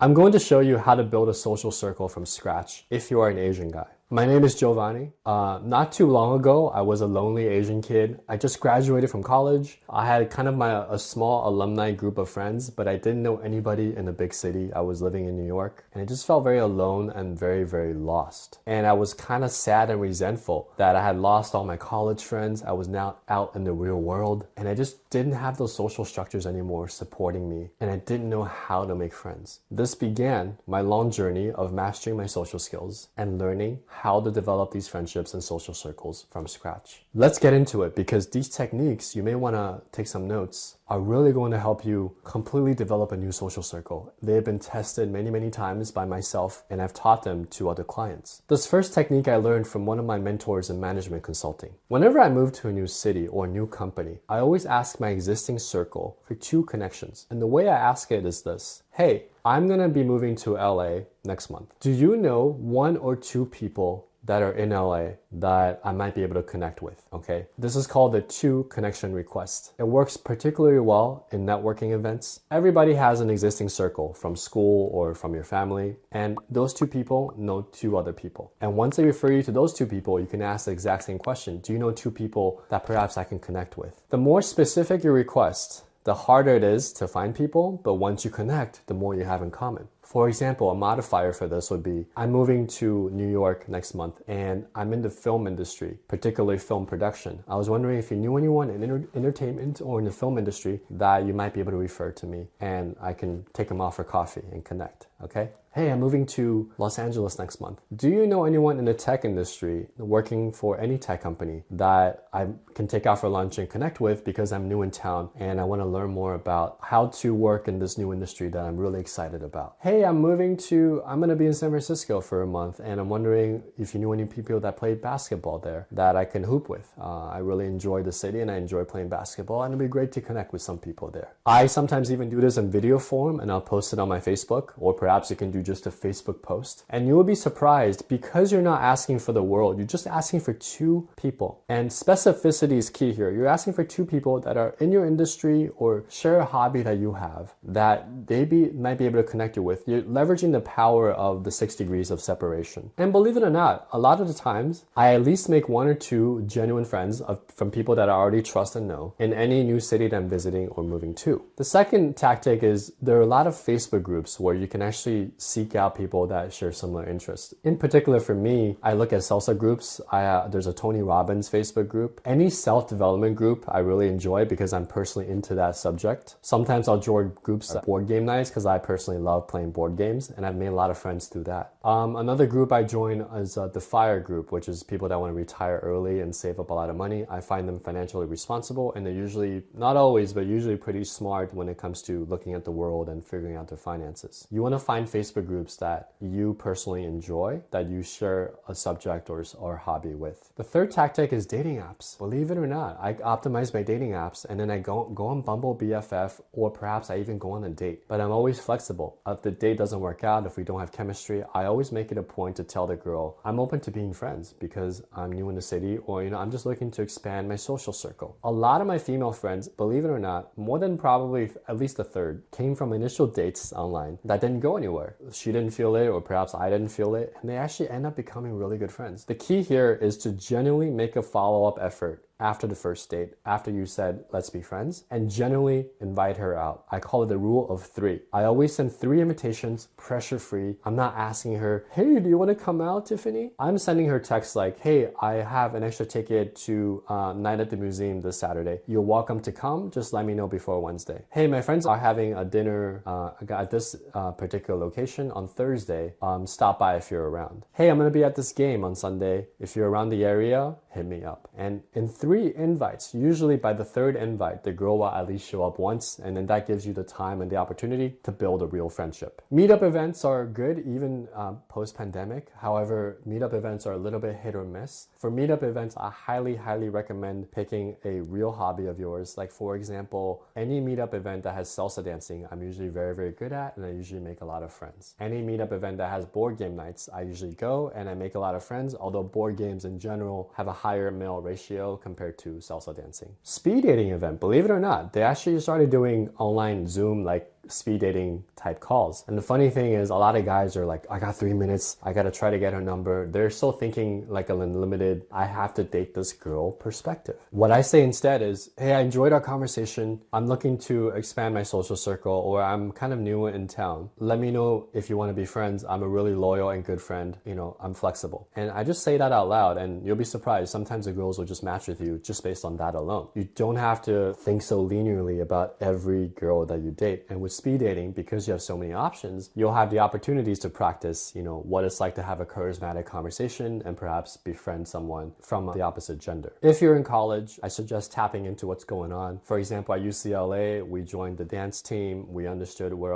I'm going to show you how to build a social circle from scratch if you are an Asian guy. My name is Giovanni. Not too long ago, I was a lonely Asian kid. I just graduated from college. I had kind of a small alumni group of friends, but I didn't know anybody in a big city. I was living in New York, and I just felt very alone and very, very lost. And I was kind of sad and resentful that I had lost all my college friends. I was now out in the real world, and I just didn't have those social structures anymore supporting me, and I didn't know how to make friends. This began my long journey of mastering my social skills and learning how to develop these friendships and social circles from scratch. Let's get into it, because these techniques, you may want to take some notes, are really going to help you completely develop a new social circle. They've been tested many, many times by myself, and I've taught them to other clients. This first technique I learned from one of my mentors in management consulting. Whenever I move to a new city or a new company, I always ask my existing circle for 2 connections. And the way I ask it is this: hey, I'm gonna be moving to LA next month. Do you know 1 or 2 people that are in LA that I might be able to connect with? Okay, this is called the 2 connection request. It works particularly well in networking events. Everybody has an existing circle from school or from your family, and those 2 people know 2 other people. And once they refer you to those 2 people, you can ask the exact same question: do you know 2 people that perhaps I can connect with? The more specific your request, the harder it is to find people, but once you connect, the more you have in common. For example, a modifier for this would be, I'm moving to New York next month and I'm in the film industry, particularly film production. I was wondering if you knew anyone in entertainment or in the film industry that you might be able to refer to me, and I can take them off for coffee and connect, okay? Hey, I'm moving to Los Angeles next month. Do you know anyone in the tech industry working for any tech company that I can take out for lunch and connect with, because I'm new in town and I want to learn more about how to work in this new industry that I'm really excited about? Hey, I'm going to be in San Francisco for a month, and I'm wondering if you knew any people that played basketball there that I can hoop with. I really enjoy the city and I enjoy playing basketball, and it'd be great to connect with some people there. I sometimes even do this in video form, and I'll post it on my Facebook, or perhaps you can do just a Facebook post. And you will be surprised, because you're not asking for the world, you're just asking for 2 people. And specificity is key here. You're asking for 2 people that are in your industry or share a hobby that you have that they might be able to connect you with. You're leveraging the power of the 6 degrees of separation. And believe it or not, a lot of the times, I at least make 1 or 2 genuine friends from people that I already trust and know in any new city that I'm visiting or moving to. The second tactic is, there are a lot of Facebook groups where you can actually seek out people that share similar interests. In particular for me, I look at salsa groups. There's a Tony Robbins Facebook group. Any self-development group I really enjoy, because I'm personally into that subject. Sometimes I'll join groups at board game nights, because I personally love playing board games, and I've made a lot of friends through that. Another group I join is the FIRE group, which is people that want to retire early and save up a lot of money. I find them financially responsible, and they're usually, not always, but usually pretty smart when it comes to looking at the world and figuring out their finances. You want to find Facebook groups that you personally enjoy, that you share a subject or hobby with. The third tactic is dating apps. Believe it or not, I optimize my dating apps, and then I go on Bumble BFF, or perhaps I even go on a date. But I'm always flexible. If the date doesn't work out, if we don't have chemistry, I always make it a point to tell the girl I'm open to being friends, because I'm new in the city, or I'm just looking to expand my social circle. A lot of my female friends, believe it or not, more than probably at least a third, came from initial dates online that didn't go anywhere. She didn't feel it, or perhaps I didn't feel it, and they actually end up becoming really good friends. The key here is to genuinely make a follow-up effort after the first date, after you said, let's be friends, and genuinely invite her out. I call it the rule of 3. I always send 3 invitations, pressure-free. I'm not asking her, hey, do you want to come out, Tiffany? I'm sending her texts like, hey, I have an extra ticket to Night at the Museum this Saturday. You're welcome to come. Just let me know before Wednesday. Hey, my friends are having a dinner at this particular location on Thursday. Stop by if you're around. Hey, I'm going to be at this game on Sunday. If you're around the area, hit me up. And in 3 invites, usually by the 3rd invite, the girl will at least show up once, and then that gives you the time and the opportunity to build a real friendship. Meetup events are good even post-pandemic. However, meetup events are a little bit hit or miss. For meetup events, I highly, highly recommend picking a real hobby of yours. Like, for example, any meetup event that has salsa dancing, I'm usually very, very good at, and I usually make a lot of friends. Any meetup event that has board game nights, I usually go and I make a lot of friends, although board games in general have a higher male ratio compared to salsa dancing. Speed dating event, believe it or not, they actually started doing online Zoom like speed dating type calls. And the funny thing is, a lot of guys are like, I got 3 minutes, I gotta try to get her number. They're still thinking like an unlimited, I have to date this girl perspective. What I say instead is, hey, I enjoyed our conversation. I'm looking to expand my social circle, or I'm kind of new in town. Let me know if you want to be friends. I'm a really loyal and good friend. You know, I'm flexible. And I just say that out loud, and you'll be surprised. Sometimes the girls will just match with you just based on that alone. You don't have to think so linearly about every girl that you date. And with speed dating, because you have so many options, you'll have the opportunities to practice, you know, what it's like to have a charismatic conversation and perhaps befriend someone from the opposite gender. If you're in college, I suggest tapping into what's going on. For example, at UCLA, we joined the dance team. We understood when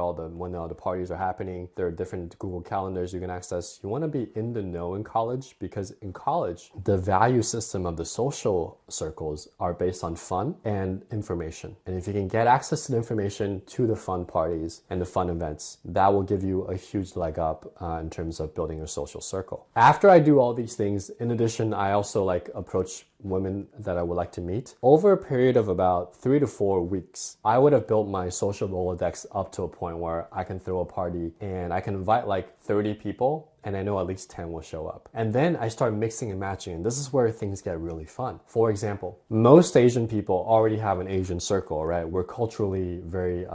all the parties are happening. There are different Google calendars you can access. You want to be in the know in college, because in college, the value system of the social circles are based on fun and information. And if you can get access to the information to the fun parties and the fun events, that will give you a huge leg up in terms of building a social circle. After I do all these things, in addition, I also approach women that I would like to meet. Over a period of about 3 to 4 weeks, I would have built my social Rolodex up to a point where I can throw a party and I can invite 30 people, and I know at least 10 will show up. And then I start mixing and matching, and this is where things get really fun. For example, most Asian people already have an Asian circle, right? We're culturally very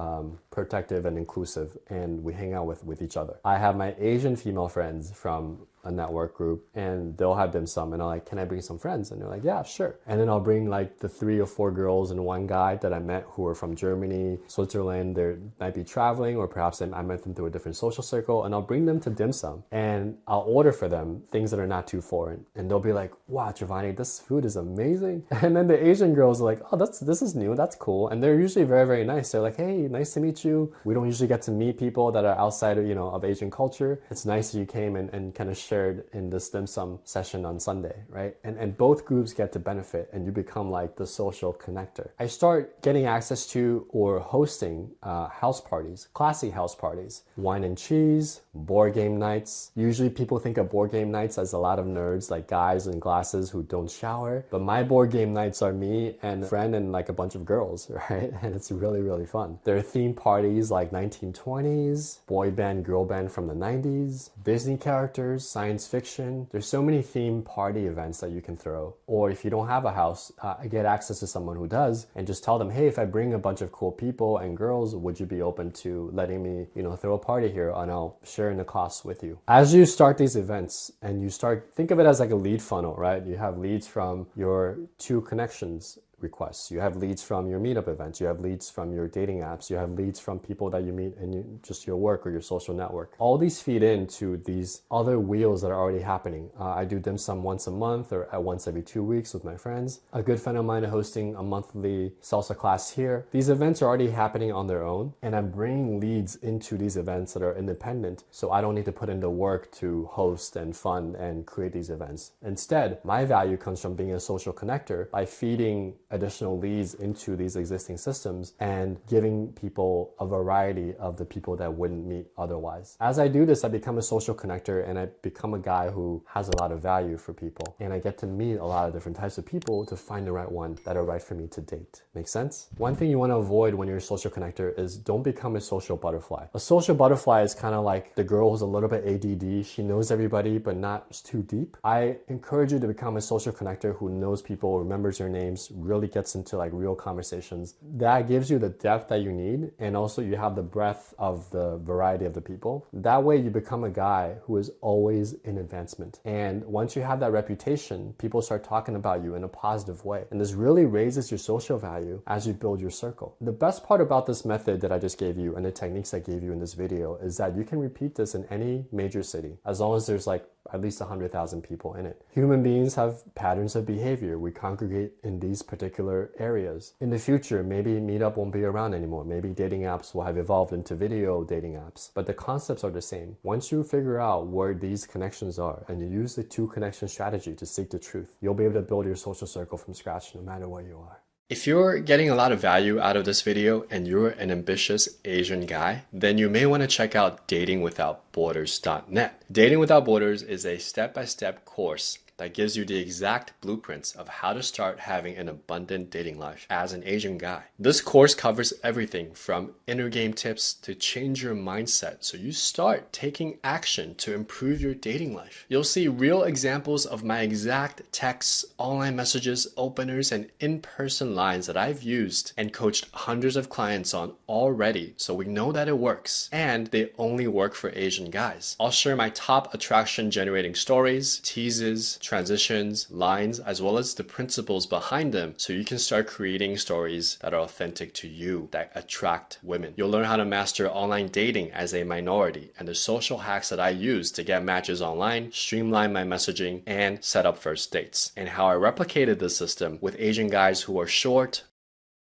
protective and inclusive, and we hang out with each other. I have my Asian female friends from a network group, and they'll have dim sum, and I'm like, can I bring some friends? And they're like, yeah, sure. And then I'll bring the 3 or 4 girls and one guy that I met who are from Germany, Switzerland. They might be traveling, or perhaps I met them through a different social circle, and I'll bring them to dim sum, and I'll order for them things that are not too foreign, and they'll be like, wow, Giovanni, this food is amazing. And then the Asian girls are like, oh, this is new, that's cool. And they're usually very, very nice. They're like, hey, nice to meet you. We don't usually get to meet people that are outside of Asian culture. It's nice that you came and kind of shared in this dim sum session on Sunday, right? And both groups get to benefit, and you become the social connector. I start getting access to or hosting house parties, classy house parties, wine and cheese, board game nights. Usually people think of board game nights as a lot of nerds, like guys in glasses who don't shower. But my board game nights are me and a friend and a bunch of girls, right? And it's really, really fun. There are theme parties like 1920s, boy band, girl band from the 90s, Disney characters, science fiction. There's so many theme party events that you can throw. Or if you don't have a house, get access to someone who does, and just tell them, hey, if I bring a bunch of cool people and girls, would you be open to letting me, throw a party here, and I'll share in the costs with you. As you start these events and you think of it as a lead funnel, right? You have leads from your 2 connections requests. You have leads from your Meetup events. You have leads from your dating apps. You have leads from people that you meet in just your work or your social network. All these feed into these other wheels that are already happening. I do dim sum once a month or once every 2 weeks with my friends. A good friend of mine is hosting a monthly salsa class here. These events are already happening on their own, and I'm bringing leads into these events that are independent, so I don't need to put in the work to host and fund and create these events. Instead, my value comes from being a social connector by feeding additional leads into these existing systems and giving people a variety of the people that wouldn't meet otherwise. As I do this, I become a social connector, and I become a guy who has a lot of value for people, and I get to meet a lot of different types of people to find the right one that are right for me to date. Make sense? One thing you want to avoid when you're a social connector is don't become a social butterfly. A social butterfly is kind of like the girl who's a little bit ADD. She knows everybody, but not too deep. I encourage you to become a social connector who knows people, remembers their names, really gets into real conversations. That gives you the depth that you need, and also you have the breadth of the variety of the people. That way you become a guy who is always in advancement. And once you have that reputation, people start talking about you in a positive way. And this really raises your social value as you build your circle. The best part about this method that I just gave you and the techniques I gave you in this video is that you can repeat this in any major city, as long as there's at least 100,000 people in it. Human beings have patterns of behavior. We congregate in these particular areas. In the future, maybe Meetup won't be around anymore. Maybe dating apps will have evolved into video dating apps, but the concepts are the same. Once you figure out where these connections are and you use the 2 connection strategy to seek the truth, you'll be able to build your social circle from scratch no matter where you are. If you're getting a lot of value out of this video and you're an ambitious Asian guy, then you may want to check out datingwithoutborders.net. Dating Without Borders is a step-by-step course that gives you the exact blueprints of how to start having an abundant dating life as an Asian guy. This course covers everything from inner game tips to change your mindset so you start taking action to improve your dating life. You'll see real examples of my exact texts, online messages, openers, and in-person lines that I've used and coached hundreds of clients on already, so we know that it works, and they only work for Asian guys. I'll share my top attraction generating stories, teases, transitions, lines, as well as the principles behind them so you can start creating stories that are authentic to you, that attract women. You'll learn how to master online dating as a minority and the social hacks that I use to get matches online, streamline my messaging, and set up first dates, and how I replicated this system with Asian guys who are short,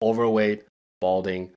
overweight, balding,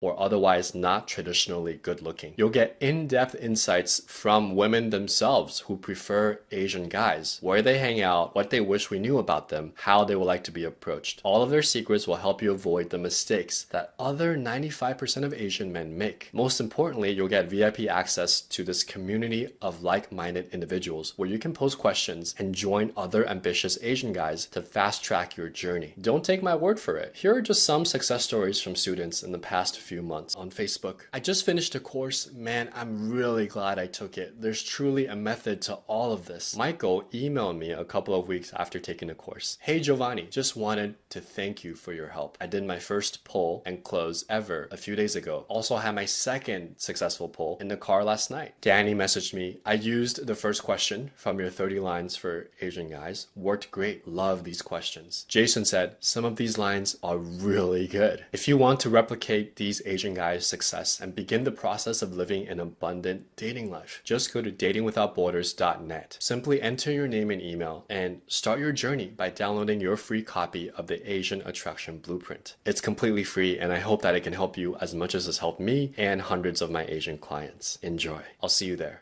or otherwise not traditionally good looking. You'll get in-depth insights from women themselves who prefer Asian guys, where they hang out, what they wish we knew about them, how they would like to be approached. All of their secrets will help you avoid the mistakes that other 95% of Asian men make. Most importantly, you'll get VIP access to this community of like-minded individuals where you can post questions and join other ambitious Asian guys to fast-track your journey. Don't take my word for it. Here are just some success stories from students in the past few months on Facebook. I just finished a course. Man, I'm really glad I took it. There's truly a method to all of this. Michael emailed me a couple of weeks after taking the course. Hey Giovanni, just wanted to thank you for your help. I did my first pull and close ever a few days ago. Also had my second successful pull in the car last night. Danny messaged me. I used the first question from your 30 lines for Asian guys. Worked great. Love these questions. Jason said, some of these lines are really good. If you want to replicate these Asian guys' success and begin the process of living an abundant dating life, just go to datingwithoutborders.net. Simply enter your name and email and start your journey by downloading your free copy of the Asian Attraction Blueprint. It's completely free, and I hope that it can help you as much as it's helped me and hundreds of my Asian clients. Enjoy. I'll see you there.